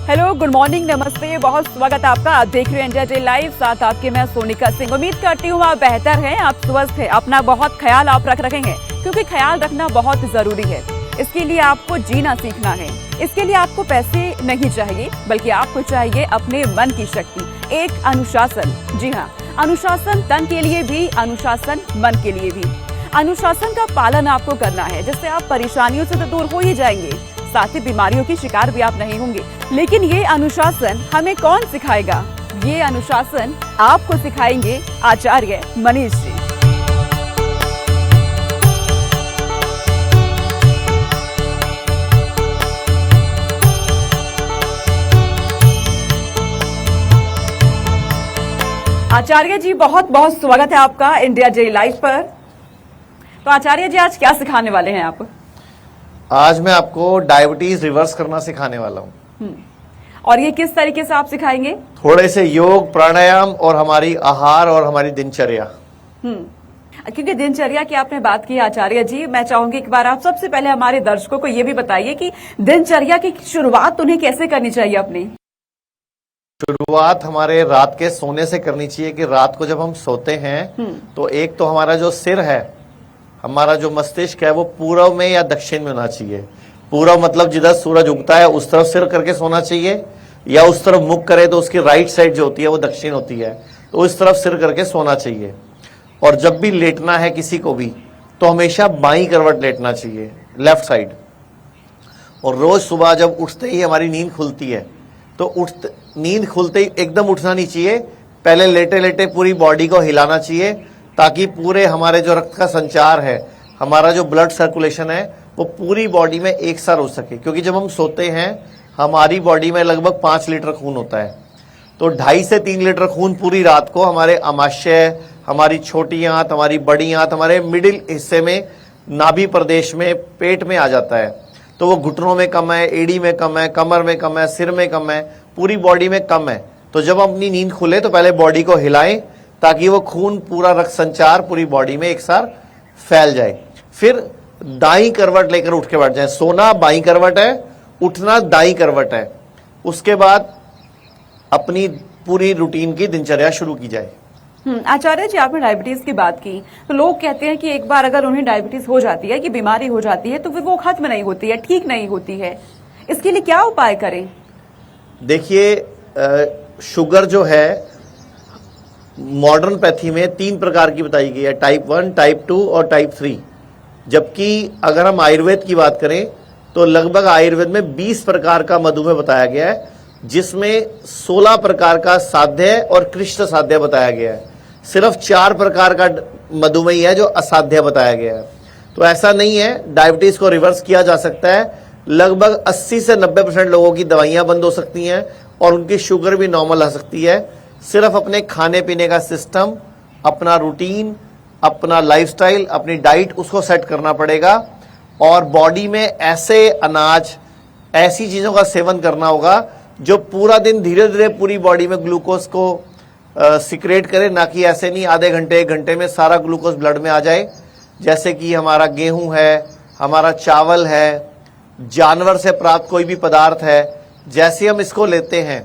Hello, good morning, नमस्ते, बहुत स्वागत है आपका। आप देख रहे हैं इंडिया डे लाइव, साथ आपके मैं सोनिका सिंह। उम्मीद करती हूँ आप बेहतर हैं, आप स्वस्थ हैं, अपना बहुत ख्याल आप रख रहे हैं, क्योंकि ख्याल रखना बहुत जरूरी है। इसके लिए आपको जीना सीखना है। इसके लिए आपको पैसे नहीं चाहिए, बल्कि आपको चाहिए अपने मन की शक्ति, एक अनुशासन। जी हाँ, अनुशासन तन के लिए भी, अनुशासन मन के लिए भी। अनुशासन का पालन आपको करना है, जिससे आप परेशानियों से तो दूर हो ही जाएंगे, साथ ही बीमारियों की शिकार भी आप नहीं होंगे। लेकिन ये अनुशासन हमें कौन सिखाएगा? ये अनुशासन आपको सिखाएंगे आचार्य मनीष जी। आचार्य जी, बहुत बहुत स्वागत है आपका इंडिया डे लाइव पर। तो आचार्य जी, आज क्या सिखाने वाले हैं आप? आज मैं आपको डायबिटीज रिवर्स करना सिखाने वाला हूँ। और ये किस तरीके से आप सिखाएंगे? थोड़े से योग, प्राणायाम और हमारी आहार और हमारी दिनचर्या। क्योंकि दिनचर्या की आपने बात की आचार्य जी, मैं चाहूंगी एक बार आप सबसे पहले हमारे दर्शकों को ये भी बताइए कि दिनचर्या की शुरुआत उन्हें कैसे करनी चाहिए अपनी? शुरुआत हमारे रात के सोने से करनी चाहिए कि रात को जब हम सोते हैं तो एक तो हमारा जो सिर है, हमारा जो मस्तिष्क है, वो पूर्व में या दक्षिण में होना चाहिए। पूर्व मतलब जिधर सूरज उगता है उस तरफ सिर करके सोना चाहिए, या उस तरफ मुख करे तो उसकी राइट साइड जो होती है वो दक्षिण होती है, तो उस तरफ सिर करके सोना चाहिए। और जब भी लेटना है किसी को भी तो हमेशा बाईं करवट लेटना चाहिए, लेफ्ट साइड। और रोज सुबह जब उठते ही हमारी नींद खुलती है तो नींद खुलते ही एकदम उठना नहीं चाहिए, पहले लेटे लेटे पूरी बॉडी को हिलाना चाहिए, ताकि पूरे हमारे जो रक्त का संचार है, हमारा जो ब्लड सर्कुलेशन है, वो पूरी बॉडी में एक साथ हो सके। क्योंकि जब हम सोते हैं हमारी बॉडी में लगभग 5 लीटर खून होता है, तो 2.5 से 3 लीटर खून पूरी रात को हमारे आमाशय, हमारी छोटी आंत, हमारी बड़ी आंत, हमारे मिडिल हिस्से में, नाभि प्रदेश में, पेट में आ जाता है। तो वो घुटनों में कम है, एड़ी में कम है, कमर में कम है, सिर में कम है, पूरी बॉडी में कम है। तो जब हम अपनी नींद खुले तो पहले बॉडी को हिलाएं, ताकि वो खून, पूरा रक्त संचार पूरी बॉडी में एक साथ फैल जाए। फिर दाईं करवट लेकर उठ के बैठ जाए। सोना बाईं करवट है, उठना दाईं करवट है। उसके बाद अपनी पूरी रूटीन की दिनचर्या शुरू की जाए। आचार्य जी, आपने डायबिटीज की बात की, तो लोग कहते हैं कि एक बार अगर उन्हें डायबिटीज हो जाती है, कि बीमारी हो जाती है, तो फिर वो खत्म नहीं होती है, ठीक नहीं होती है। इसके लिए क्या उपाय करें? देखिए, शुगर जो है मॉडर्न पैथी में 3 प्रकार की बताई गई है, टाइप 1, टाइप 2 और टाइप 3। जबकि अगर हम आयुर्वेद की बात करें तो लगभग आयुर्वेद में 20 प्रकार का मधुमेह बताया गया है, जिसमें 16 प्रकार का साध्य और कृष्ण साध्य बताया गया है। सिर्फ 4 प्रकार का मधुमेह है जो असाध्य बताया गया है। तो ऐसा नहीं है, डायबिटीज को रिवर्स किया जा सकता है। लगभग 80 से 90% लोगों की दवाइयां बंद हो सकती हैं और उनकी शुगर भी नॉर्मल आ सकती है। सिर्फ अपने खाने पीने का सिस्टम, अपना रूटीन, अपना लाइफस्टाइल, अपनी डाइट, उसको सेट करना पड़ेगा। और बॉडी में ऐसे अनाज, ऐसी चीजों का सेवन करना होगा जो पूरा दिन धीरे धीरे पूरी बॉडी में ग्लूकोज को सिक्रेट करे, ना कि ऐसे नहीं आधे घंटे 1 घंटे में सारा ग्लूकोज ब्लड में आ जाए। जैसे कि हमारा गेहूं है, हमारा चावल है, जानवर से प्राप्त कोई भी पदार्थ है, जैसे हम इसको लेते हैं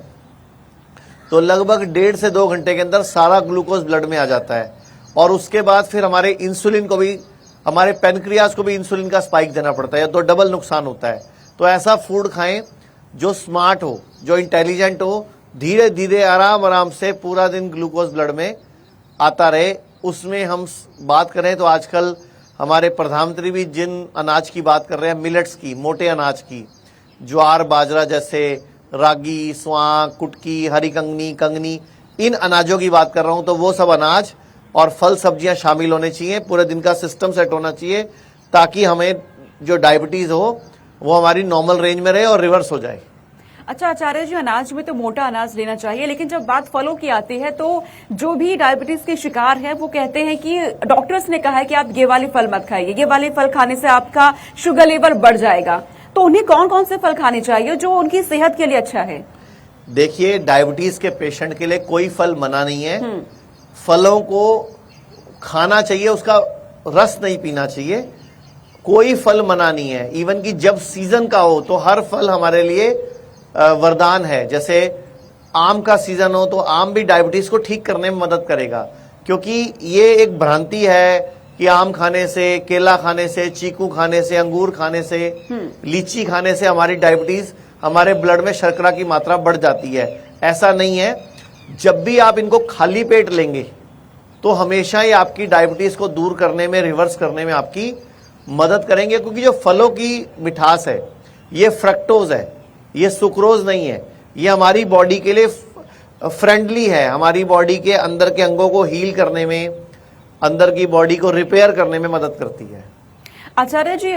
तो लगभग 1.5 से 2 घंटे के अंदर सारा ग्लूकोज ब्लड में आ जाता है। और उसके बाद फिर हमारे इंसुलिन को भी, हमारे पेनक्रियाज को भी इंसुलिन का स्पाइक देना पड़ता है, तो डबल नुकसान होता है। तो ऐसा फूड खाएं जो स्मार्ट हो, जो इंटेलिजेंट हो, धीरे धीरे आराम आराम से पूरा दिन ग्लूकोज ब्लड में आता रहे। उसमें हम बात करें तो आजकल हमारे प्रधानमंत्री भी जिन अनाज की बात कर रहे हैं, मिलेट्स की, मोटे अनाज की, ज्वार बाजरा जैसे, रागी, स्वां, कुटकी, हरी कंगनी, इन अनाजों की बात कर रहा हूं। तो वो सब अनाज और फल सब्जियां शामिल होने चाहिए। पूरे दिन का सिस्टम सेट होना चाहिए, ताकि हमें जो डायबिटीज हो वो हमारी नॉर्मल रेंज में रहे और रिवर्स हो जाए। अच्छा आचार्य जी, अनाज में तो मोटा अनाज लेना चाहिए, लेकिन जब बात फलों की आती है तो जो भी डायबिटीज के शिकार है वो कहते हैं कि डॉक्टर्स ने कहा है कि आप ये वाले फल मत खाइए, ये वाले फल खाने से आपका शुगर लेवल बढ़ जाएगा। तो उन्हें कौन कौन से फल खाने चाहिए जो उनकी सेहत के लिए अच्छा है? देखिए, डायबिटीज के पेशेंट के लिए कोई फल मना नहीं है। फलों को खाना चाहिए, उसका रस नहीं पीना चाहिए। कोई फल मना नहीं है। इवन कि जब सीजन का हो तो हर फल हमारे लिए वरदान है। जैसे आम का सीजन हो तो आम भी डायबिटीज को ठीक करने में मदद करेगा, क्योंकि ये एक भ्रांति है कि आम खाने से, केला खाने से, चीकू खाने से, अंगूर खाने से, लीची खाने से हमारी डायबिटीज, हमारे ब्लड में शर्करा की मात्रा बढ़ जाती है। ऐसा नहीं है। जब भी आप इनको खाली पेट लेंगे तो हमेशा ये आपकी डायबिटीज को दूर करने में, रिवर्स करने में आपकी मदद करेंगे, क्योंकि जो फलों की मिठास है ये फ्रक्टोज है, ये सुक्रोज नहीं है। ये हमारी बॉडी के लिए फ्रेंडली है, हमारी बॉडी के अंदर के अंगों को हील करने में, अंदर की बॉडी को रिपेयर करने में मदद करती है। आचार्य जी,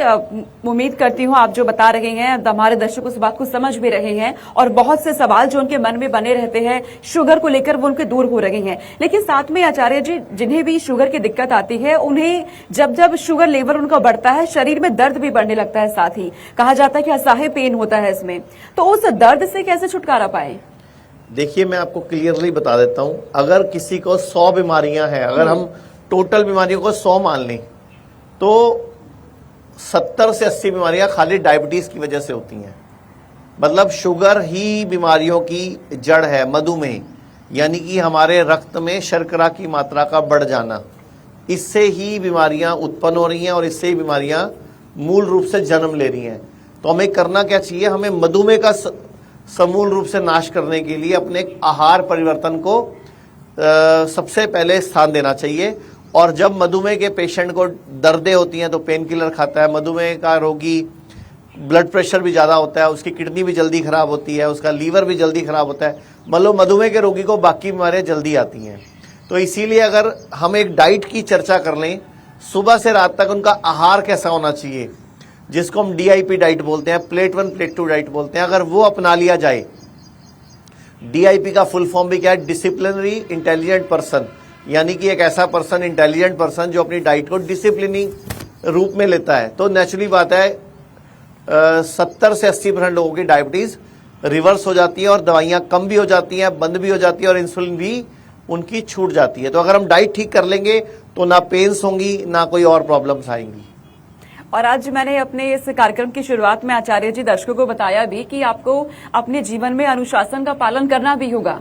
उम्मीद करती हूँ आप जो बता रहे हैं हमारे दर्शक उस बात को समझ भी रहे हैं, और बहुत से सवाल जो उनके मन में बने रहते हैं शुगर को लेकर वो उनके दूर हो रहे हैं। लेकिन साथ में आचार्य जी, जिन्हें भी शुगर की दिक्कत आती है उन्हें जब जब शुगर लेवल उनका बढ़ता है शरीर में दर्द भी बढ़ने लगता है, साथ ही कहा जाता है कि असह्य पेन होता है इसमें, तो उस दर्द से कैसे छुटकारा पाए? देखिए, मैं आपको क्लियरली बता देता हूं, अगर किसी को 100 बीमारियां हैं, अगर हम टोटल बीमारियों को 100 मान लें तो 70 से 80 बीमारियां खाली डायबिटीज की वजह से होती हैं। मतलब शुगर ही बीमारियों की जड़ है, मधुमेह, यानी कि हमारे रक्त में शर्करा की मात्रा का बढ़ जाना, इससे ही बीमारियां उत्पन्न हो रही हैं और इससे ही बीमारियां मूल रूप से जन्म ले रही हैं। तो हमें करना क्या चाहिए? हमें मधुमेह का समूल रूप से नाश करने के लिए अपने आहार परिवर्तन को सबसे पहले स्थान देना चाहिए। और जब मधुमेह के पेशेंट को दर्दें होती हैं तो पेन किलर खाता है। मधुमेह का रोगी ब्लड प्रेशर भी ज़्यादा होता है, उसकी किडनी भी जल्दी खराब होती है, उसका लीवर भी जल्दी खराब होता है। मतलब मधुमेह के रोगी को बाकी बीमारियां जल्दी आती हैं। तो इसीलिए अगर हम एक डाइट की चर्चा कर लें, सुबह से रात तक उनका आहार कैसा होना चाहिए, जिसको हम DIP डाइट बोलते हैं, प्लेट 1 प्लेट 2 डाइट बोलते हैं, अगर वो अपना लिया जाए। DIP का फुल फॉर्म भी क्या है? डिसिप्लिनरी इंटेलिजेंट पर्सन, यानी कि एक ऐसा पर्सन, इंटेलिजेंट पर्सन जो अपनी डाइट को डिसिप्लिनिंग रूप में लेता है। तो नेचुरली बात है 70 से 80% लोगों की डायबिटीज रिवर्स हो जाती है और दवाइयां कम भी हो जाती हैं, बंद भी हो जाती है और इंसुलिन भी उनकी छूट जाती है। तो अगर हम डाइट ठीक कर लेंगे तो ना पेन्स होंगी, ना कोई और प्रॉब्लम्स आएंगी। और आज मैंने अपने इस कार्यक्रम की शुरुआत में आचार्य जी दर्शकों को बताया भी कि आपको अपने जीवन में अनुशासन का पालन करना भी होगा,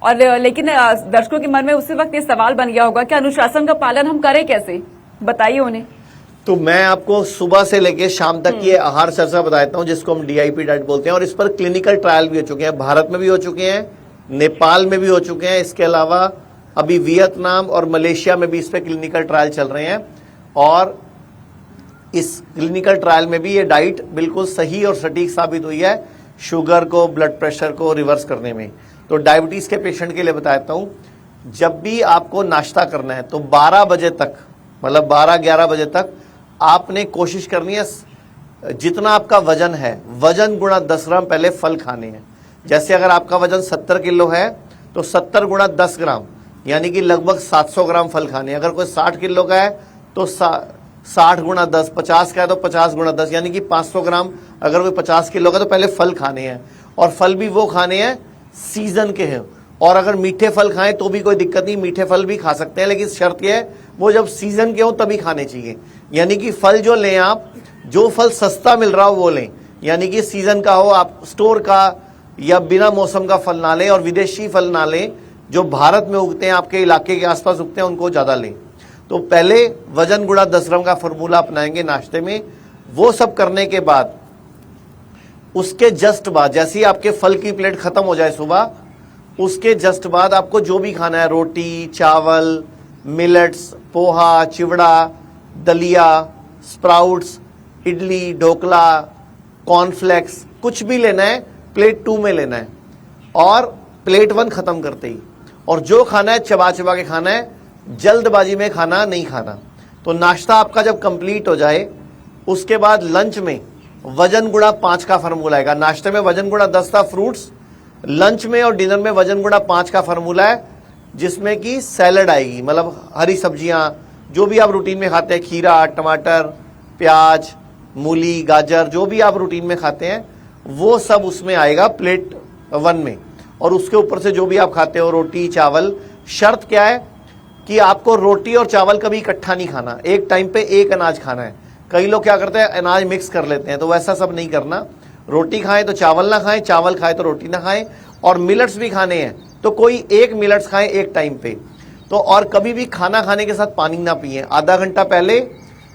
और लेकिन दर्शकों के मन में उसी वक्त ये सवाल बन गया होगा कि अनुशासन का पालन हम करें कैसे, बताइए उन्हें। तो मैं आपको सुबह से लेकर शाम तक की आहार चर्चा बताता हूं, जिसको हम DIP डाइट बोलते हैं, और इस पर क्लिनिकल ट्रायल भी हो चुके हैं। भारत में भी हो चुके हैं, नेपाल में भी हो चुके हैं, इसके अलावा अभी वियतनाम और मलेशिया में भी इस पर क्लिनिकल ट्रायल चल रहे हैं। और इस क्लिनिकल ट्रायल में भी ये डाइट बिल्कुल सही और सटीक साबित हुई है शुगर को, ब्लड प्रेशर को रिवर्स करने में। तो डायबिटीज के पेशेंट के लिए बताता हूं, जब भी आपको नाश्ता करना है तो 12 बजे तक, मतलब 12-11 बजे तक आपने कोशिश करनी है जितना आपका वजन है, वजन गुणा 10 ग्राम पहले फल खाने हैं। जैसे अगर आपका वजन 70 किलो है तो 70 गुणा 10 ग्राम, यानी कि लगभग 700 ग्राम फल खाने हैं। अगर कोई 60 किलो का है तो 60 गुणा 10, 50 का है तो 50 गुणा 10, यानी कि 500 ग्राम। अगर कोई 50 किलो का तो पहले फल खाने हैं, और फल भी वो खाने हैं सीजन के हैं। और अगर मीठे फल खाएं तो भी कोई दिक्कत नहीं, मीठे फल भी खा सकते हैं, लेकिन शर्त यह है वो जब सीजन के हो तभी खाने चाहिए। यानी कि फल जो लें आप, जो फल सस्ता मिल रहा हो वो लें, यानी कि सीजन का हो, आप स्टोर का या बिना मौसम का फल ना लें, और विदेशी फल ना लें, जो भारत में उगते हैं, आपके इलाके के आसपास उगते हैं, उनको ज्यादा लें। तो पहले वजन गुणा 10 ग्राम का फॉर्मूला अपनाएंगे नाश्ते में। वो सब करने के बाद उसके जस्ट बाद, जैसे ही आपके फल की प्लेट खत्म हो जाए सुबह, उसके जस्ट बाद आपको जो भी खाना है, रोटी, चावल, मिलेट्स, पोहा, चिवड़ा, दलिया, स्प्राउट्स, इडली, ढोकला, कॉर्नफ्लेक्स, कुछ भी लेना है प्लेट 2 में लेना है, और प्लेट 1 खत्म करते ही। और जो खाना है चबा चबा के खाना है, जल्दबाजी में खाना नहीं खाना। तो नाश्ता आपका जब कंप्लीट हो जाए, उसके बाद लंच में वजन गुणा 5 का फार्मूला आएगा। नाश्ते में वजन गुणा 10 था फ्रूट्स, लंच में और डिनर में वजन गुणा 5 का फार्मूला है, जिसमें कि सैलड आएगी, मतलब हरी सब्जियां जो भी आप रूटीन में खाते हैं, खीरा, टमाटर, प्याज, मूली, गाजर, जो भी आप रूटीन में खाते हैं वो सब उसमें आएगा प्लेट 1 में। और उसके ऊपर से जो भी आप खाते हो, रोटी, चावल। शर्त क्या है कि आपको रोटी और चावल कभी इकट्ठा नहीं खाना, एक टाइम पे एक अनाज खाना है। कई लोग क्या करते हैं, अनाज मिक्स कर लेते हैं, तो वैसा सब नहीं करना। रोटी खाएं तो चावल ना खाएं, चावल खाएं तो रोटी ना खाएं, और मिलेट्स भी खाने हैं तो कोई एक मिलेट्स खाएं एक टाइम पे। तो और कभी भी खाना खाने के साथ पानी ना पिए, आधा घंटा पहले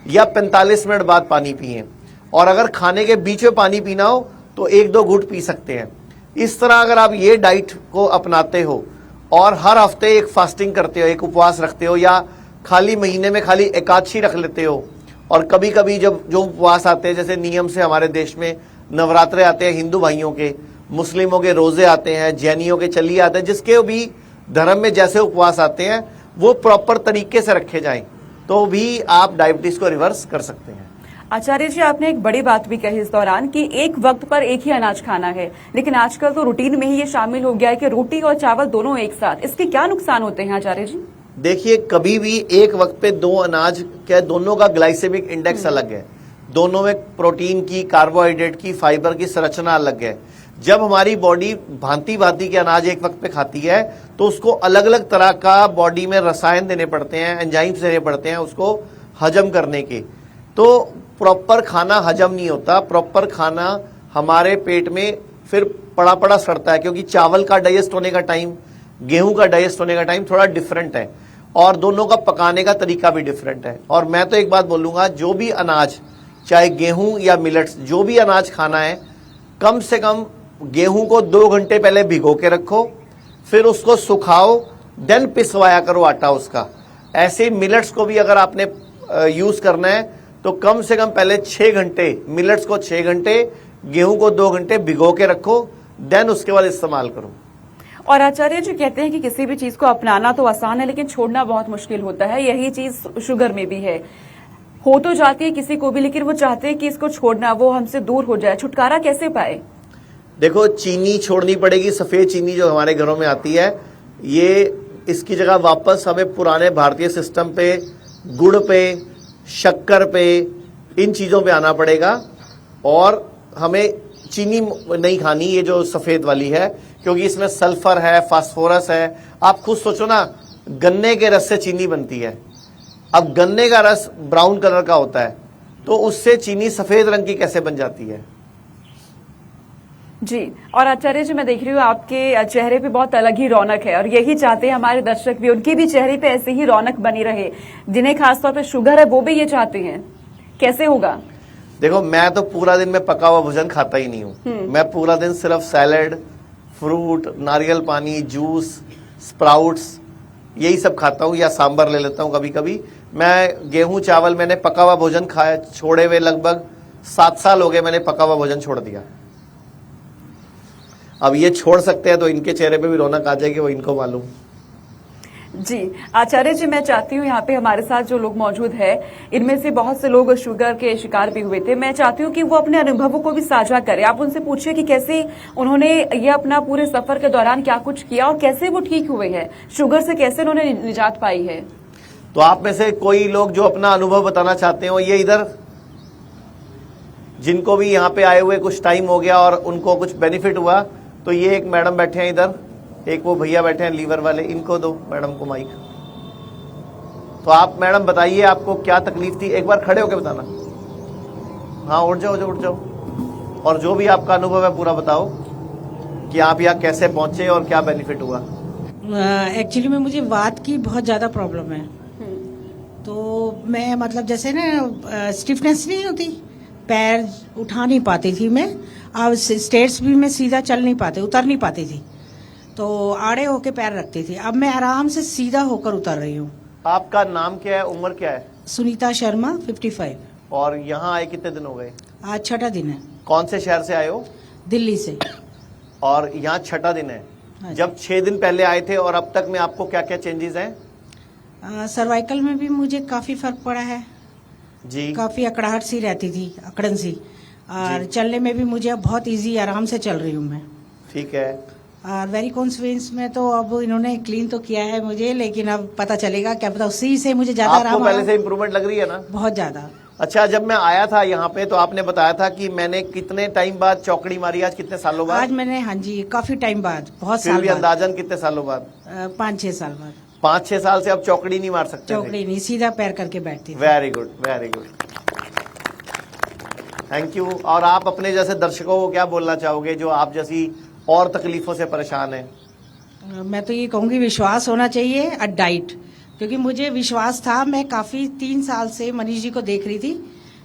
या 45 मिनट बाद पानी पिए, और अगर खाने के बीच में पानी पीना हो तो 1-2 घूंट पी सकते हैं। इस तरह अगर आप ये डाइट को अपनाते हो और हर हफ्ते एक फास्टिंग करते हो, एक उपवास रखते हो, या खाली महीने में खाली एकादशी रख लेते हो, और कभी कभी जब जो उपवास आते हैं, जैसे नियम से हमारे देश में नवरात्रे आते हैं हिंदू भाइयों के, मुस्लिमों के रोजे आते हैं, जैनियों के चलिए आते हैं, जिसके भी धर्म में जैसे उपवास आते हैं वो प्रॉपर तरीके से रखे जाएं तो भी आप डायबिटीज को रिवर्स कर सकते हैं। आचार्य जी, आपने एक बड़ी बात भी कही इस दौरान कि एक वक्त पर एक ही अनाज खाना है, लेकिन आजकल तो रूटीन में ही ये शामिल हो गया है कि रोटी और चावल दोनों एक साथ। इसके क्या नुकसान होते हैं आचार्य जी? देखिए, कभी भी एक वक्त पे 2 अनाज, क्या दोनों का ग्लाइसेमिक इंडेक्स अलग है, दोनों में प्रोटीन की, कार्बोहाइड्रेट की, फाइबर की संरचना अलग है। जब हमारी बॉडी भांति भांति के अनाज एक वक्त पे खाती है तो उसको अलग अलग तरह का बॉडी में रसायन देने पड़ते हैं, एंजाइम्स देने पड़ते हैं उसको हजम करने के। तो प्रॉपर खाना हजम नहीं होता, प्रॉपर खाना हमारे पेट में फिर पड़ा पड़ा सड़ता है, क्योंकि चावल का डाइजेस्ट होने का टाइम, गेहूं का डाइजेस्ट होने का टाइम थोड़ा डिफरेंट है, और दोनों का पकाने का तरीका भी डिफरेंट है। और मैं तो एक बात बोलूंगा, जो भी अनाज, चाहे गेहूं या मिलेट्स, जो भी अनाज खाना है, कम से कम गेहूं को 2 घंटे पहले भिगो के रखो, फिर उसको सुखाओ, देन पिसवाया करो आटा उसका। ऐसे मिलेट्स को भी अगर आपने यूज करना है तो कम से कम पहले 6 घंटे, मिलेट्स को 6 घंटे, गेहूं को 2 घंटे भिगो के रखो, देन उसके बाद इस्तेमाल करो। और आचार्य जी कहते हैं कि किसी भी चीज को अपनाना तो आसान है, लेकिन छोड़ना बहुत मुश्किल होता है। यही चीज शुगर में भी है, हो तो जाती है किसी को भी, लेकिन वो चाहते हैं कि इसको छोड़ना, वो हमसे दूर हो जाए। छुटकारा कैसे पाए? देखो, चीनी छोड़नी पड़ेगी, सफेद चीनी जो हमारे घरों में आती है, ये इसकी जगह वापस हमें पुराने भारतीय सिस्टम पे, गुड़ पे, शक्कर पे, इन चीजों पे आना पड़ेगा। और हमें चीनी नहीं खानी, ये जो सफेद वाली है, क्योंकि इसमें सल्फर है, फास्फोरस है। आप खुद सोचो ना, गन्ने के रस से चीनी बनती है, अब गन्ने का रस ब्राउन कलर का होता है, तो उससे चीनी सफेद रंग की कैसे बन जाती है? जी। और आचार्य जी, मैं देख रही हूँ आपके चेहरे पे बहुत अलग ही रौनक है, और यही चाहते हैं हमारे दर्शक भी, उनके भी चेहरे पे ऐसे ही रौनक बनी रहे। जिन्हें खासतौर पे शुगर है वो भी ये चाहते हैं, कैसे होगा? देखो, मैं तो पूरा दिन में पका हुआ भोजन खाता ही नहीं हूँ। मैं पूरा दिन सिर्फ सैलेड, फ्रूट, नारियल पानी, जूस, स्प्राउट्स, यही सब खाता हूँ, या सांबर ले लेता हूँ कभी कभी। मैं गेहूं चावल, मैंने पका हुआ भोजन खाया छोड़े हुए लगभग 7 साल हो गए, मैंने पका हुआ भोजन छोड़ दिया। अब ये छोड़ सकते हैं तो इनके चेहरे पे भी रौनक आ जाएगी, वो इनको मालूम। जी आचार्य जी, मैं चाहती हूँ यहाँ पे हमारे साथ जो लोग मौजूद है, इनमें से बहुत से लोग शुगर के शिकार भी हुए थे। मैं चाहती हूँ कि वो अपने अनुभवों को भी साझा करें। आप उनसे पूछिए कि कैसे उन्होंने ये अपना पूरे सफर के दौरान क्या कुछ किया और कैसे वो ठीक हुए हैं, शुगर से कैसे उन्होंने निजात पाई है। तो आप में से कोई लोग जो अपना अनुभव बताना चाहते हो, ये इधर, जिनको भी यहाँ पे आए हुए कुछ टाइम हो गया और उनको कुछ बेनिफिट हुआ, तो ये एक मैडम बैठे हैं इधर, एक वो भैया बैठे हैं लीवर वाले, इनको दो मैडम को माइक। तो आप मैडम बताइए, आपको क्या तकलीफ थी, एक बार खड़े होकर बताना। हाँ, उठ जाओ, उठ जाओ, और जो भी आपका अनुभव है पूरा बताओ कि आप यहाँ कैसे पहुंचे और क्या बेनिफिट हुआ। एक्चुअली में मुझे वात की बहुत ज्यादा प्रॉब्लम है, तो मैं मतलब जैसे ना स्टिफनेस नहीं होती, पैर उठा नहीं पाती थी मैं। अब स्टेयर्स भी मैं सीधा चल नहीं पाती, उतर नहीं पाती थी, तो आड़े होके पैर रखती थी। अब मैं आराम से सीधा होकर उतर रही हूँ। आपका नाम क्या है, उम्र क्या है? सुनीता शर्मा, 55। और यहाँ आए कितने दिन हो गए? आज 6ठा दिन है। कौन से शहर से आए हो? दिल्ली से। और यहाँ 6ठा दिन है। हाँ। जब 6 दिन पहले आए थे और अब तक में आपको क्या क्या चेंजेस हैं? सर्वाइकल में भी मुझे काफी फर्क पड़ा है जी। काफी अकड़ाहट सी रहती थी, अकड़न सी, और चलने में भी मुझे अब बहुत इजी, आराम से चल रही हूँ मैं। ठीक है। और वेरिकोन्स वेन्स में तो अब इन्होंने क्लीन तो किया है मुझे, लेकिन अब पता चलेगा, क्या पता उसी से मुझे ज्यादा आराम। आपको पहले से इम्प्रूवमेंट लग रही है ना? बहुत ज्यादा। अच्छा, जब मैं आया था यहाँ पे तो आपने बताया था कि मैंने कितने टाइम बाद चौकड़ी मारी, आज कितने सालों बाद? आज मैंने, हाँ जी, काफी टाइम बाद, बहुत फिर साल भी बाद। अंदाजन कितने सालों बाद? 5-6 साल बाद। 5-6 साल से अब चौकड़ी नहीं मार सकते? चौकड़ी नहीं, सीधा पैर करके बैठती थी। Very good, very good. Thank you. और आप अपने जैसे दर्शकों को क्या बोलना चाहोगे जो आप जैसी और तकलीफों से परेशान हैं? मैं तो ये कहूंगी विश्वास होना चाहिए और डाइट, क्योंकि मुझे विश्वास था। मैं काफी 3 साल से मनीष जी को देख रही थी,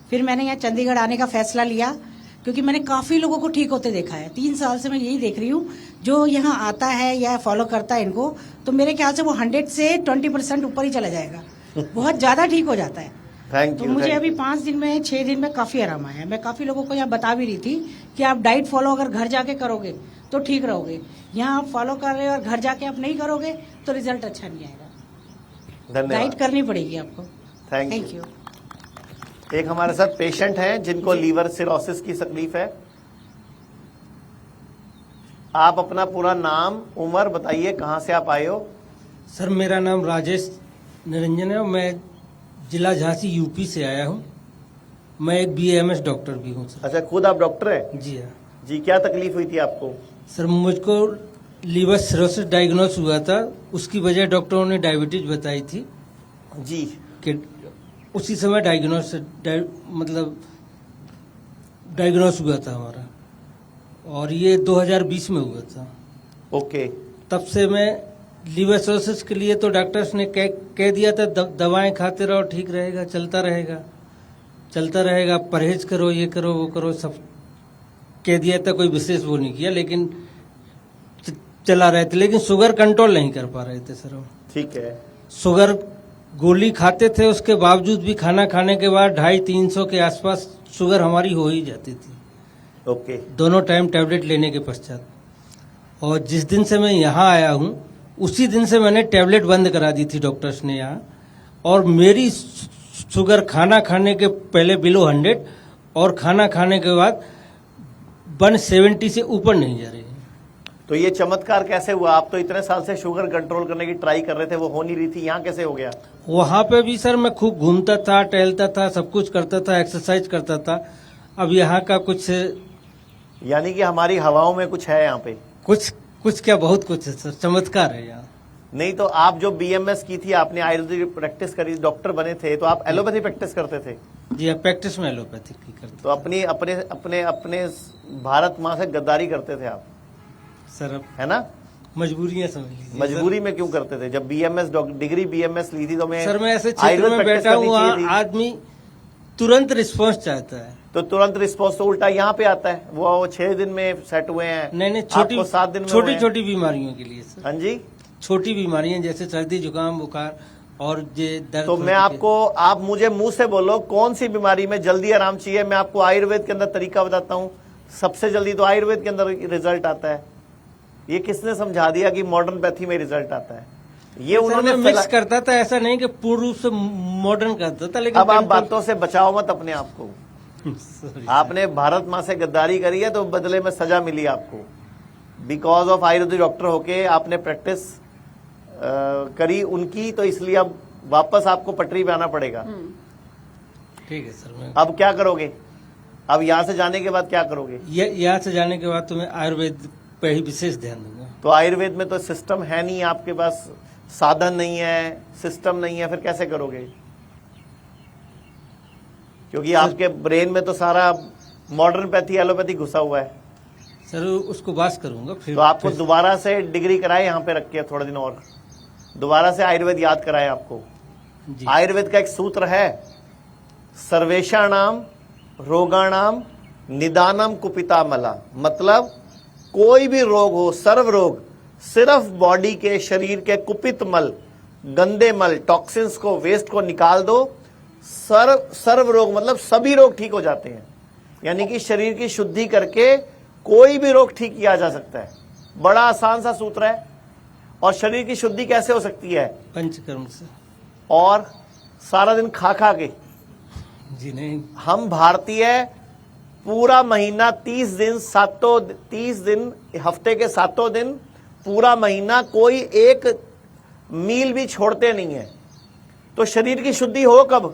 फिर मैंने यहाँ चंडीगढ़ आने का फैसला लिया क्योंकि मैंने काफी लोगों को ठीक होते देखा है। 3 साल से मैं यही देख रही हूँ, जो यहाँ आता है या फॉलो करता है इनको, तो मेरे ख्याल से वो 100 से 20% ऊपर ही चला जाएगा, बहुत ज्यादा ठीक हो जाता है। थैंक तो यू। मुझे अभी 5 दिन में 6 दिन में काफी आराम आया है। मैं काफी लोगों को यहाँ बता भी रही थी कि आप डाइट फॉलो अगर घर जाके करोगे तो ठीक रहोगे, यहाँ आप फॉलो कर रहे हो और घर जाके आप नहीं करोगे तो रिजल्ट अच्छा नहीं आएगा। धन्यवाद। डाइट करनी पड़ेगी आपको। Thank you. एक हमारे साथ पेशेंट हैं जिनको लीवर सिरोसिस की तकलीफ है। आप अपना पूरा नाम, उम्र बताइए, कहाँ से आप आए हो? सर मेरा नाम राजेश निरंजन है, मैं जिला झांसी यूपी से आया हूँ। मैं एक BAMS डॉक्टर भी हूँ सर। अच्छा, खुद आप डॉक्टर हैं? जी हाँ जी, क्या तकलीफ हुई थी आपको? सर, मुझको लीवर सिरोसिस डायग्नोस हुआ था, उसकी वजह डॉक्टरों ने डायबिटीज बताई थी जी। कि उसी समय मतलब डायग्नोस हुआ था हमारा, और ये 2020 में हुआ था। ओके। तब से मैं लीवर सिरोसिस के लिए तो डॉक्टर्स ने कह दिया था दवाएं खाते रहो, ठीक रहेगा, चलता रहेगा, परहेज करो, ये करो वो करो, सब कह दिया था, कोई विशेष वो नहीं किया, लेकिन चला रहे थे। लेकिन शुगर कंट्रोल नहीं कर पा रहे थे सर हम। ठीक है। शुगर गोली खाते थे, उसके बावजूद भी खाना खाने के बाद 250-300 के आसपास शुगर हमारी हो ही जाती थी। ओके। दोनों टाइम टैबलेट लेने के पश्चात। और जिस दिन से मैं यहाँ आया हूँ उसी दिन से मैंने टैबलेट बंद करा दी थी डॉक्टर्स ने यहाँ, और मेरी शुगर खाना खाने के पहले बिलो 100 और खाना खाने के बाद 170 से ऊपर नहीं जा रही है। तो ये चमत्कार कैसे हुआ? आप तो इतने साल से शुगर कंट्रोल करने की ट्राई कर रहे थे, वो हो नहीं रही थी, यहाँ कैसे हो गया? वहाँ पे भी सर मैं खूब घूमता था, टहलता था, सब कुछ करता था, एक्सरसाइज करता था। अब यहाँ का कुछ, यानी कि हमारी हवाओं में कुछ है यहाँ पे? कुछ क्या, बहुत कुछ है सर, चमत्कार है यहाँ। नहीं तो आप जो BMS की थी, आपने आयुर्वेदिक प्रैक्टिस करी, डॉक्टर बने थे, तो आप एलोपैथी प्रैक्टिस करते थे? जी हाँ, प्रैक्टिस में एलोपैथिक की करते। तो अपने भारत माँ से गद्दारी करते थे आप सर, अब है ना? मजबूरियां समझ लीजिए। मजबूरी में क्यों करते थे? जब डिग्री BMS ली थी तो मैं सर, मैं ऐसे क्षेत्र में बैठा हूँ, वहाँ आदमी तुरंत रिस्पांस चाहता है, तो तुरंत रिस्पॉन्स तो उल्टा यहाँ पे आता है। वो 6 दिन में सेट हुए हैं, नहीं, आपको 7 दिन में हुए हैं। छोटी बीमारियों के लिए सर। हाँ जी, छोटी बीमारियां जैसे सर्दी, जुकाम, बुखार और ये दर्द। तो मैं आप मुझे मुंह से बोलो कौन सी बीमारी में जल्दी आराम चाहिए, मैं आपको आयुर्वेद के अंदर तरीका बताता हूँ। सबसे जल्दी तो आयुर्वेद के अंदर रिजल्ट आता है। ये किसने समझा दिया कि मॉडर्न पैथी में रिजल्ट आता है? ये उन्होंने मिक्स करता था, ऐसा नहीं कि पूर्ण रूप से मॉडर्न करता था। लेकिन अब आप बातों से बचाओ मत अपने आप को। आपने भारत माँ से गद्दारी करी है तो बदले में सजा मिली आपको। बिकॉज ऑफ आयुर्वेदिक डॉक्टर होके आपने प्रैक्टिस करी उनकी, तो इसलिए अब वापस आपको पटरी पे आना पड़ेगा। ठीक है सर। अब क्या करोगे? अब यहाँ से जाने के बाद क्या करोगे? यहाँ से जाने के बाद तो मैं आयुर्वेद पे ही विशेष ध्यान दूंगा। तो आयुर्वेद में तो सिस्टम है नहीं, आपके पास साधन नहीं है, सिस्टम नहीं है, फिर कैसे करोगे? क्योंकि आपके ब्रेन में तो सारा मॉडर्न पैथी, एलोपैथी घुसा हुआ है सर। उसको बास करूंगा फिर। तो आपको दोबारा से डिग्री कराए, यहाँ पे रख के थोड़े दिन और दोबारा से आयुर्वेद याद कराए आपको। आयुर्वेद का एक सूत्र है, सर्वेषाणाम रोगाणाम निदानम कुपितामला। मतलब कोई भी रोग हो, सर्व रोग, सिर्फ बॉडी के, शरीर के कुपित मल, गंदे मल, टॉक्सिन्स को, वेस्ट को निकाल दो। सर्व रोग मतलब सभी रोग ठीक हो जाते हैं। यानी कि शरीर की शुद्धि करके कोई भी रोग ठीक किया जा सकता है। बड़ा आसान सा सूत्र है। और शरीर की शुद्धि कैसे हो सकती है? पंचकर्म से। और सारा दिन खा खा के? जी नहीं। हम भारतीय पूरा महीना 30 दिन हफ्ते के 7 दिन पूरा महीना कोई एक मील भी छोड़ते नहीं है। तो शरीर की शुद्धि हो कब?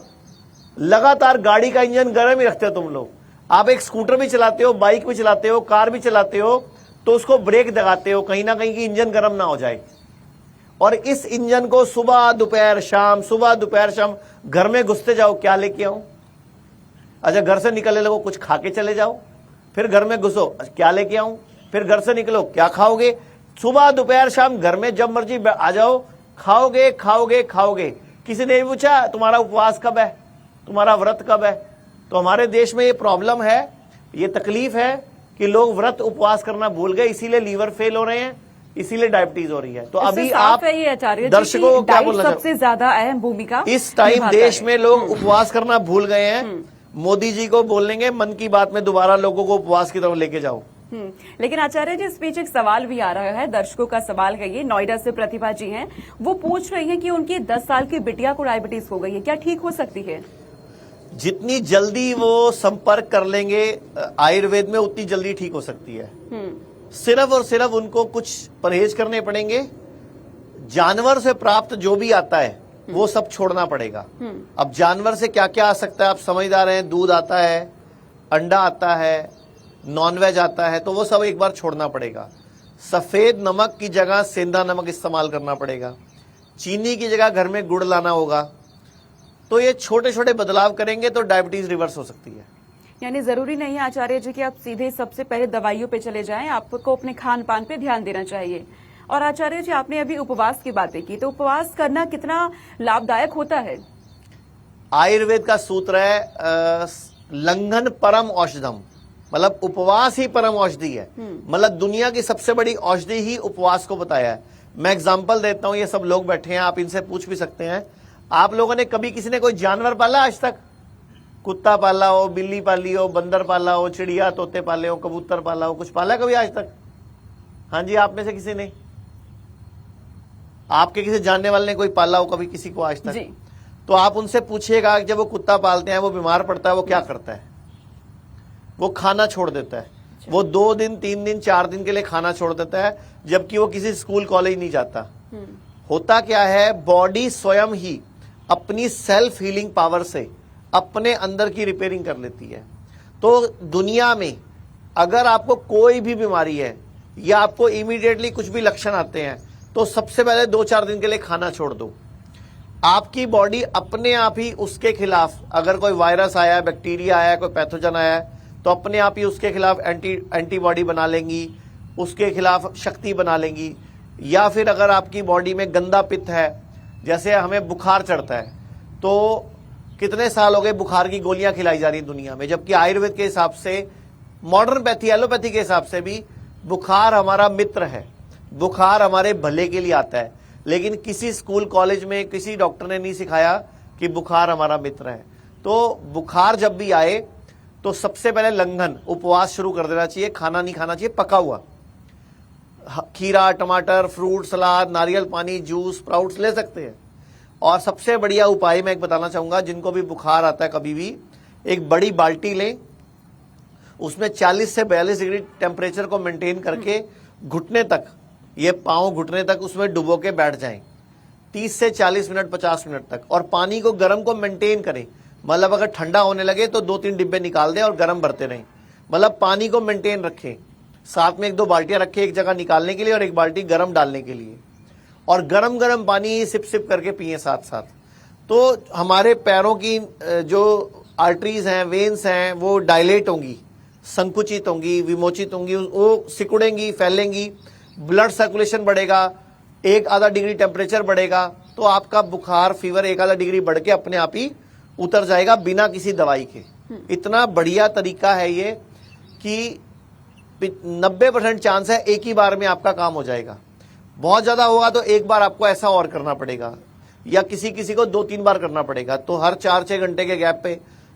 लगातार गाड़ी का इंजन गर्म ही रखते हो तुम लोग। आप एक स्कूटर भी चलाते हो, बाइक भी चलाते हो, कार भी चलाते हो, तो उसको ब्रेक दबाते हो कहीं ना कहीं कि इंजन गर्म ना हो जाए। और इस इंजन को सुबह दोपहर शाम घर में घुसते जाओ, क्या लेके आऊं? अच्छा, घर से निकलने लगो, कुछ खा के चले जाओ, फिर घर में घुसो, क्या लेके आऊं, फिर घर से निकलो, क्या खाओगे, सुबह दोपहर शाम घर में जब मर्जी आ जाओ, खाओगे खाओगे खाओगे। किसी ने भी पूछा तुम्हारा उपवास कब है, तुम्हारा व्रत कब है? तो हमारे देश में ये प्रॉब्लम है, ये तकलीफ है कि लोग व्रत उपवास करना भूल गए, इसीलिए लीवर फेल हो रहे हैं, इसीलिए डायबिटीज हो रही है। तो अभी आप है ये आचार्य जी दर्शकों को कि क्या डाइट बोलना सबसे ज्यादा अहम भूमिका इस टाइम निभाता देश है। में लोग उपवास करना भूल गए हैं। मोदी जी को बोलेंगे मन की बात में दोबारा लोगों को उपवास की तरफ लेके जाओ। लेकिन आचार्य जी, इस बीच एक सवाल भी आ रहा है, दर्शकों का सवाल है ये। नोएडा से प्रतिभा जी हैं, वो पूछ रही हैं कि उनकी 10 साल की बिटिया को डायबिटीज हो गई है, क्या ठीक हो सकती है? जितनी जल्दी वो संपर्क कर लेंगे आयुर्वेद में, उतनी जल्दी ठीक हो सकती है। सिर्फ और सिर्फ उनको कुछ परहेज करने पड़ेंगे, जानवर से प्राप्त जो भी आता है वो सब छोड़ना पड़ेगा। अब जानवर से क्या क्या आ सकता है आप समझदार हैं, दूध आता है, अंडा आता है, नॉनवेज आता है, तो वो सब एक बार छोड़ना पड़ेगा। सफेद नमक की जगह सेंधा नमक इस्तेमाल करना पड़ेगा, चीनी की जगह घर में गुड़ लाना होगा। तो ये छोटे छोटे बदलाव करेंगे तो डायबिटीज रिवर्स हो सकती है। यानी जरूरी नहीं है आचार्य जी कि आप सीधे सबसे पहले दवाइयों पे चले जाएं, आपको अपने खान पान पे ध्यान देना चाहिए। और आचार्य जी, आपने अभी उपवास की बातें की, तो उपवास करना कितना लाभदायक होता है? आयुर्वेद का सूत्र है लंघन परम औषधम, मतलब उपवास ही परम औषधि है। मतलब दुनिया की सबसे बड़ी औषधि ही उपवास को बताया है। मैं एग्जांपल देता हूं, ये सब लोग बैठे हैं, आप इनसे पूछ भी सकते हैं। आप लोगों ने कभी किसी ने कोई जानवर पाला आज तक? कुत्ता पाला हो, बिल्ली पाली हो, बंदर पाला हो, चिड़िया तोते पाले हो, कबूतर पाला हो, कुछ पाला कभी आज तक? हाँ जी, आप में से किसी ने, आपके किसी जानने वाले ने कोई पाला हो कभी किसी को आज तक? जी। तो आप उनसे पूछिएगा कि जब वो कुत्ता पालते हैं, वो बीमार पड़ता है, वो क्या करता है? वो खाना छोड़ देता है। वो 2 दिन 3 दिन 4 दिन के लिए खाना छोड़ देता है, जबकि वो किसी स्कूल कॉलेज नहीं जाता। होता क्या है, बॉडी स्वयं ही अपनी सेल्फ हीलिंग पावर से अपने अंदर की रिपेयरिंग कर लेती है। तो दुनिया में अगर आपको कोई भी बीमारी है या आपको इमीडिएटली कुछ भी लक्षण आते हैं, तो सबसे पहले 2-4 दिन के लिए खाना छोड़ दो। आपकी बॉडी अपने आप ही उसके खिलाफ, अगर कोई वायरस आया है, बैक्टीरिया आया है, कोई पैथोजन आया है, तो अपने आप ही उसके खिलाफ एंटीबॉडी बना लेंगी, उसके खिलाफ शक्ति बना लेंगी। या फिर अगर आपकी बॉडी में गंदा पित्त है, जैसे हमें बुखार चढ़ता है, तो कितने साल हो गए बुखार की गोलियां खिलाई जा रही दुनिया में, जबकि आयुर्वेद के हिसाब से, मॉडर्न पैथी एलोपैथी के हिसाब से भी बुखार हमारा मित्र है, बुखार हमारे भले के लिए आता है। लेकिन किसी स्कूल कॉलेज में किसी डॉक्टर ने नहीं सिखाया कि बुखार हमारा मित्र है। तो बुखार जब भी आए तो सबसे पहले लंघन, उपवास शुरू कर देना चाहिए, खाना नहीं खाना चाहिए, पका हुआ खीरा, टमाटर, फ्रूट सलाद, नारियल पानी, जूस, स्प्राउट्स ले सकते हैं। और सबसे बढ़िया उपाय मैं एक बताना चाहूंगा, जिनको भी बुखार आता है कभी भी, एक बड़ी बाल्टी लें, उसमें 40 से 42 डिग्री टेम्परेचर को मेंटेन करके घुटने तक, ये पांव घुटने तक उसमें डुबो के बैठ जाएं 30 से 40 मिनट 50 मिनट तक। और पानी को गर्म को मेंटेन करें, मतलब अगर ठंडा होने लगे तो 2-3 डिब्बे निकाल दें और गर्म भरते रहें। मतलब पानी को मेंटेन रखें, साथ में 1-2 बाल्टियां रखें, एक जगह निकालने के लिए और एक बाल्टी गर्म डालने के लिए, और गरम गरम पानी सिप सिप करके पिए साथ साथ। तो हमारे पैरों की जो आर्टरीज हैं, वेन्स हैं, वो डायलेट होंगी, संकुचित होंगी, विमोचित होंगी, वो सिकुड़ेंगी, फैलेंगी, ब्लड सर्कुलेशन बढ़ेगा, 1-आधा डिग्री टेम्परेचर बढ़ेगा, तो आपका बुखार फीवर 1-आधा डिग्री बढ़ के अपने आप ही उतर जाएगा बिना किसी दवाई के। इतना बढ़िया तरीका है ये कि 90% चांस है एक ही बार में आपका काम हो जाएगा। बहुत ज्यादा होगा तो एक बार आपको ऐसा और करना पड़ेगा, या किसी किसी को 2-3 बार करना पड़ेगा। तो हर 4-6 घंटे के गैप पे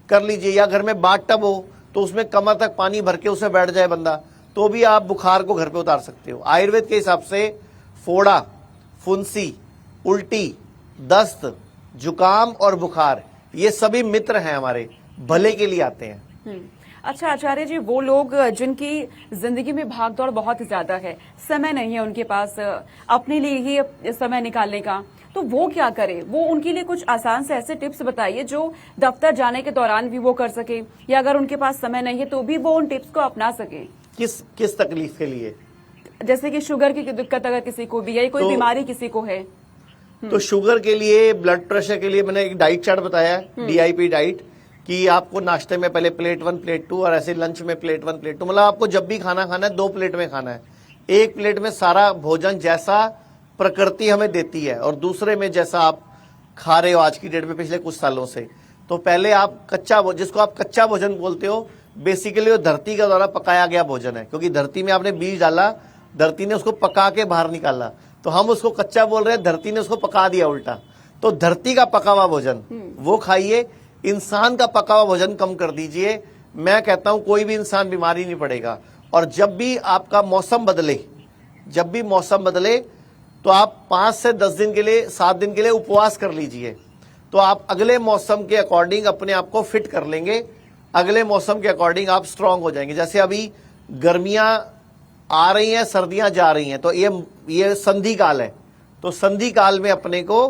कर लीजिए। या घर में बाथ टब हो तो उसमें कमर तक पानी भर के उसमें बैठ जाए बंदा, तो भी आप बुखार को घर पे उतार सकते हो। आयुर्वेद के हिसाब से फोड़ा, फुंसी, उल्टी, दस्त, जुकाम और बुखार, ये सभी मित्र हैं, हमारे भले के लिए आते हैं। अच्छा आचार्य जी, वो लोग जिनकी जिंदगी में भागदौड़ बहुत ज्यादा है, समय नहीं है उनके पास अपने लिए ही समय निकालने का, तो वो क्या करे? वो उनके लिए कुछ आसान से ऐसे टिप्स बताइए जो दफ्तर जाने के दौरान भी वो कर सके, या अगर उनके पास समय नहीं है तो भी वो उन टिप्स को अपना सके। किस तकलीफ के लिए? जैसे कि शुगर की दिक्कत अगर किसी को भी, या कोई बीमारी किसी को है, तो शुगर के लिए, ब्लड प्रेशर के लिए मैंने एक डाइट चार्ट बताया है, DIP डाइट। कि आपको नाश्ते में पहले प्लेट 1 प्लेट 2 और ऐसे लंच में प्लेट 1 प्लेट 2, मतलब आपको जब भी खाना खाना है 2 प्लेट में खाना है। एक प्लेट में सारा भोजन जैसा प्रकृति हमें देती है और दूसरे में जैसा आप खा रहे हो आज की डेट में पिछले कुछ सालों से। तो पहले आप जिसको आप कच्चा भोजन बोलते हो, बेसिकली वो धरती के द्वारा पकाया गया भोजन है, क्योंकि धरती में आपने बीज डाला, धरती ने उसको पका के बाहर निकाला, तो हम उसको कच्चा बोल रहे हैं, धरती ने उसको पका दिया उल्टा। तो धरती का पका हुआ भोजन वो खाइए, इंसान का पका हुआ भोजन कम कर दीजिए। मैं कहता हूं कोई भी इंसान बीमारी नहीं पड़ेगा। और जब भी आपका मौसम बदले, जब भी मौसम बदले तो आप 5 से 10 दिन के लिए, 7 दिन के लिए उपवास कर लीजिए, तो आप अगले मौसम के अकॉर्डिंग अपने आप को फिट कर लेंगे, अगले मौसम के अकॉर्डिंग आप स्ट्रांग हो जाएंगे। जैसे अभी गर्मियां आ रही हैं, सर्दियां जा रही हैं, तो ये संधि काल है, तो संधि काल में अपने को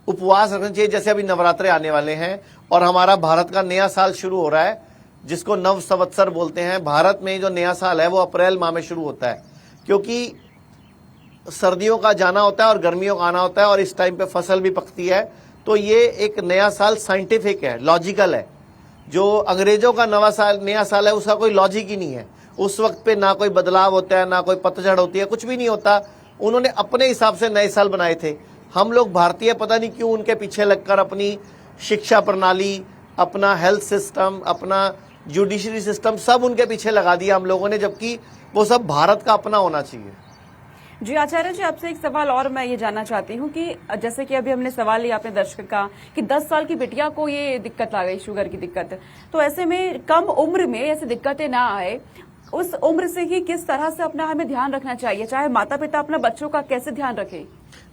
उपवास रखना चाहिए। जैसे अभी नवरात्रे आने वाले हैं और हमारा भारत का नया साल शुरू हो रहा है, जिसको नव संवत्सर बोलते हैं। भारत में जो नया साल है वो अप्रैल माह में शुरू होता है, क्योंकि सर्दियों का जाना होता है और गर्मियों का आना होता है और इस टाइम पे फसल भी पकती है। तो ये एक नया साल साइंटिफिक है, लॉजिकल है। जो अंग्रेजों का नया साल है उसका कोई लॉजिक ही नहीं है। उस वक्त पे ना कोई बदलाव होता है, ना कोई पतझड़ होती है, कुछ भी नहीं होता। उन्होंने अपने हिसाब से नए साल बनाए थे। हम लोग भारतीय पता नहीं क्यों उनके पीछे लगकर अपनी शिक्षा प्रणाली, अपना हेल्थ सिस्टम, अपना जुडिशरी सिस्टम सब उनके पीछे लगा दिया हम लोगों ने, जबकि वो सब भारत का अपना होना चाहिए। जी आचार्य जी, आपसे एक सवाल और मैं ये जानना चाहती हूँ कि जैसे कि अभी हमने सवाल लिया अपने दर्शक का कि 10 साल की बिटिया को ये दिक्कत आ गई, शुगर की दिक्कत, तो ऐसे में कम उम्र में ऐसी दिक्कतें ना आए, उस उम्र से ही किस तरह से अपना हमें ध्यान रखना चाहिए, चाहे माता पिता अपना बच्चों का कैसे ध्यान रखें?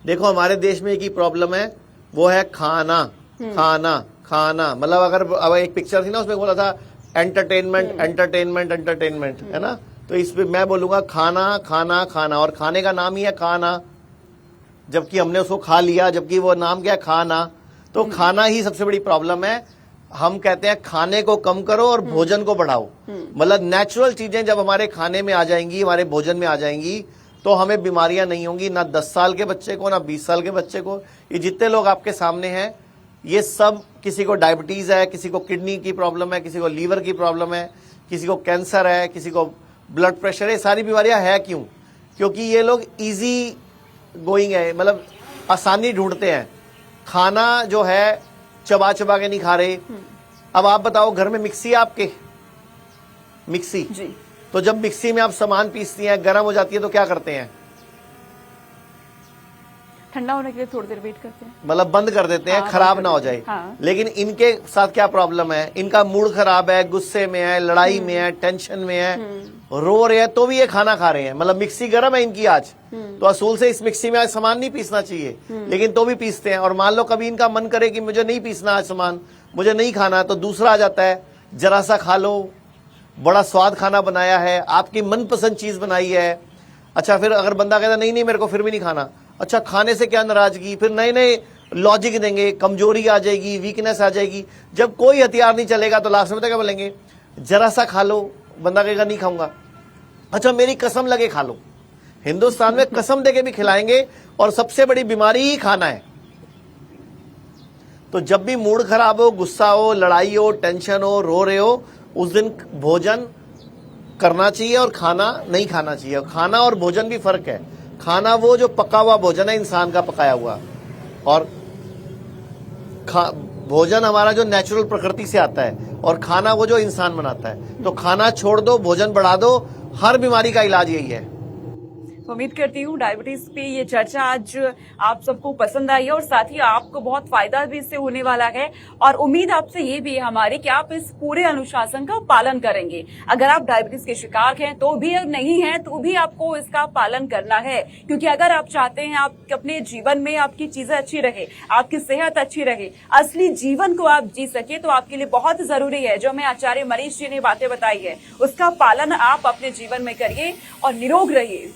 देखो हमारे देश में एक ही प्रॉब्लम है, वो है खाना खाना खाना। मतलब अगर एक पिक्चर थी ना, उसमें बोला था एंटरटेनमेंट एंटरटेनमेंट एंटरटेनमेंट, है ना। तो इस पे मैं बोलूंगा खाना खाना खाना, और खाने का नाम ही है खाना, जबकि हमने उसको खा लिया, जबकि वो नाम क्या है, खाना। तो खाना ही सबसे बड़ी प्रॉब्लम है। हम कहते हैं खाने को कम करो और भोजन को बढ़ाओ। मतलब नेचुरल चीजें जब हमारे खाने में आ जाएंगी, हमारे भोजन में आ जाएंगी, तो हमें बीमारियां नहीं होंगी, ना 10 साल के बच्चे को, ना 20 साल के बच्चे को। ये जितने लोग आपके सामने हैं, ये सब, किसी को डायबिटीज है, किसी को किडनी की प्रॉब्लम है, किसी को लीवर की प्रॉब्लम है, किसी को कैंसर है, किसी को ब्लड प्रेशर है। सारी बीमारियां है क्यों? क्योंकि ये लोग इजी गोइंग है, मतलब आसानी ढूंढते हैं। खाना जो है चबा चबा के नहीं खा रहे। अब आप बताओ, घर में मिक्सी है आपके, मिक्सी जी, तो जब मिक्सी में आप सामान पीसती हैं, गर्म हो जाती है, तो क्या करते हैं? ठंडा होने के लिए थोड़ी देर वेट करते हैं, मतलब बंद कर देते हैं, हाँ, खराब ना हो जाए। हाँ। लेकिन इनके साथ क्या प्रॉब्लम है? इनका मूड खराब है, गुस्से में है, लड़ाई में है, टेंशन में है, रो रहे हैं, तो भी ये खाना खा रहे हैं। मतलब मिक्सी गर्म है इनकी आज, तो असूल से इस मिक्सी में आज सामान नहीं पीसना चाहिए, लेकिन तो भी पीसते हैं। और मान लो कभी इनका मन करे कि मुझे नहीं पीसना आज सामान, मुझे नहीं खाना, तो दूसरा आ जाता है, जरा सा खा लो, बड़ा स्वाद खाना बनाया है, आपकी मनपसंद चीज बनाई है। अच्छा, फिर अगर बंदा कहता नहीं नहीं मेरे को फिर भी नहीं खाना, अच्छा खाने से क्या नाराजगी, फिर नए नए लॉजिक देंगे, कमजोरी आ जाएगी, वीकनेस आ जाएगी। जब कोई हथियार नहीं चलेगा तो लास्ट में क्या बोलेंगे? जरा सा खा लो, बंदा कहेगा नहीं खाऊंगा, अच्छा मेरी कसम लगे खा लो। हिंदुस्तान में कसम देके भी खिलाएंगे, और सबसे बड़ी बीमारी ही खाना है। तो जब भी मूड खराब हो, गुस्सा हो, लड़ाई हो, टेंशन हो, रो रहे हो, उस दिन भोजन करना चाहिए और खाना नहीं खाना चाहिए। खाना और भोजन भी फर्क है। खाना वो जो पका हुआ भोजन है, इंसान का पकाया हुआ, और भोजन हमारा जो नेचुरल प्रकृति से आता है, और खाना वो जो इंसान बनाता है। तो खाना छोड़ दो, भोजन बढ़ा दो, हर बीमारी का इलाज यही है। उम्मीद करती हूँ डायबिटीज पे ये चर्चा आज आप सबको पसंद आई है, और साथ ही आपको बहुत फायदा भी इससे होने वाला है। और उम्मीद आपसे ये भी है हमारी कि आप इस पूरे अनुशासन का पालन करेंगे। अगर आप डायबिटीज के शिकार हैं तो भी, नहीं है तो भी आपको इसका पालन करना है, क्योंकि अगर आप चाहते हैं आप अपने जीवन में आपकी चीजें अच्छी रहे, आपकी सेहत अच्छी रहे, असली जीवन को आप जी सके, तो आपके लिए बहुत जरूरी है जो हमें आचार्य मनीष जी ने बातें बताई है, उसका पालन आप अपने जीवन में करिए और निरोग रहिए।